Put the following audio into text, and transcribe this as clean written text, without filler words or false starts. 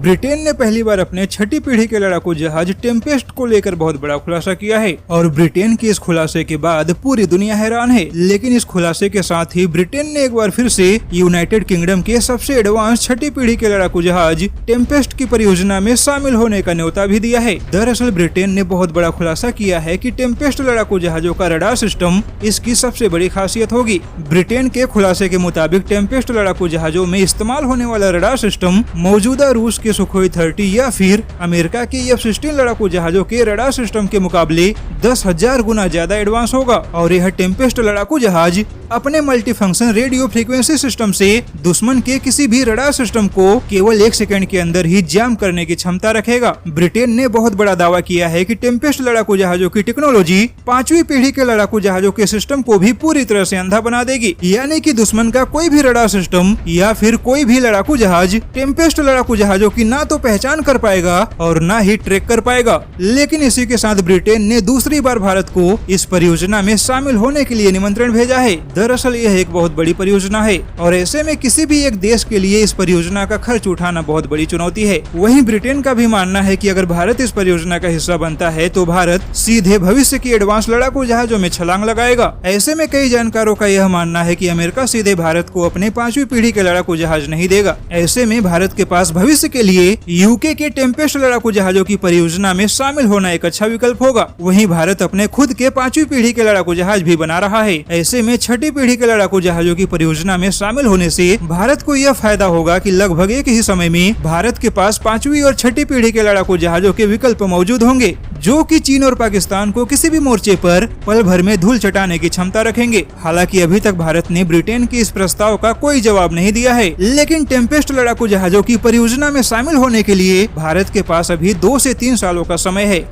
Britain ने पहली बार अपने छठी पीढ़ी के लड़ाकू जहाज टेम्पेस्ट को लेकर बहुत बड़ा खुलासा किया है और ब्रिटेन के इस खुलासे के बाद पूरी दुनिया हैरान है। लेकिन इस खुलासे के साथ ही ब्रिटेन ने एक बार फिर से यूनाइटेड किंगडम के सबसे एडवांस छठी पीढ़ी के लड़ाकू जहाज टेम्पेस्ट की परियोजना में शामिल होने का न्योता भी दिया है। दरअसल ब्रिटेन ने बहुत बड़ा खुलासा किया है कि टेम्पेस्ट लड़ाकू जहाजों का रडार सिस्टम इसकी सबसे बड़ी खासियत होगी। ब्रिटेन के खुलासे के मुताबिक टेम्पेस्ट लड़ाकू जहाजों में इस्तेमाल होने वाला रडार सिस्टम मौजूदा रूस के सुखोई 30 या फिर अमेरिका के F-16 लड़ाकू जहाजों के रडार सिस्टम के मुकाबले 10,000 गुना ज्यादा एडवांस होगा और यह टेम्पेस्ट लड़ाकू जहाज अपने मल्टीफंक्शन रेडियो फ्रीक्वेंसी सिस्टम से दुश्मन के किसी भी रडार सिस्टम को केवल 1 सेकंड के अंदर ही जैम करने की क्षमता रखेगा। ब्रिटेन ने बहुत बड़ा दावा किया है कि टेम्पेस्ट लड़ाकू जहाजों की टेक्नोलॉजी 5वीं पीढ़ी के लड़ाकू जहाजों के सिस्टम को भी पूरी तरह से अंधा बना देगी, यानी कि दुश्मन का कोई भी रडार सिस्टम या फिर कोई भी लड़ाकू जहाज टेम्पेस्ट लड़ाकू जहाजों की ना तो पहचान कर पाएगा और ना ही ट्रैक कर पाएगा। लेकिन इसी के साथ ब्रिटेन ने दूसरी बार भारत को इस परियोजना में शामिल होने के लिए निमंत्रण भेजा है। दरअसल यह एक बहुत बड़ी परियोजना है और ऐसे में किसी भी एक देश के लिए इस परियोजना का खर्च उठाना बहुत बड़ी चुनौती है। वहीं ब्रिटेन का भी मानना है कि अगर भारत इस परियोजना का हिस्सा बनता है तो भारत सीधे भविष्य की एडवांस लड़ाकू जहाजों में छलांग लगाएगा। ऐसे में कई जानकारों का यह मानना है कि अमेरिका सीधे भारत को अपने 5वीं पीढ़ी के लड़ाकू जहाज नहीं देगा। ऐसे में भारत के पास भविष्य के लिए यूके के टेम्पेस्ट लड़ाकू जहाजों की परियोजना में शामिल होना एक अच्छा विकल्प होगा। वहीं भारत अपने खुद के 5वीं पीढ़ी के लड़ाकू जहाज भी बना रहा है। ऐसे में छठी पीढ़ी के लड़ाकू जहाजों की परियोजना में शामिल होने से भारत को यह फायदा होगा कि लगभग एक ही समय में भारत के पास 5वीं और छठी पीढ़ी के लड़ाकू जहाजों के विकल्प मौजूद होंगे, जो कि चीन और पाकिस्तान को किसी भी मोर्चे पर पल भर में धूल चटाने की क्षमता रखेंगे। हालांकि अभी तक भारत ने ब्रिटेन के इस प्रस्ताव का कोई जवाब नहीं दिया है, लेकिन टेम्पेस्ट लड़ाकू जहाजों की परियोजना में शामिल होने के लिए भारत के पास अभी 2 से 3 सालों का समय है।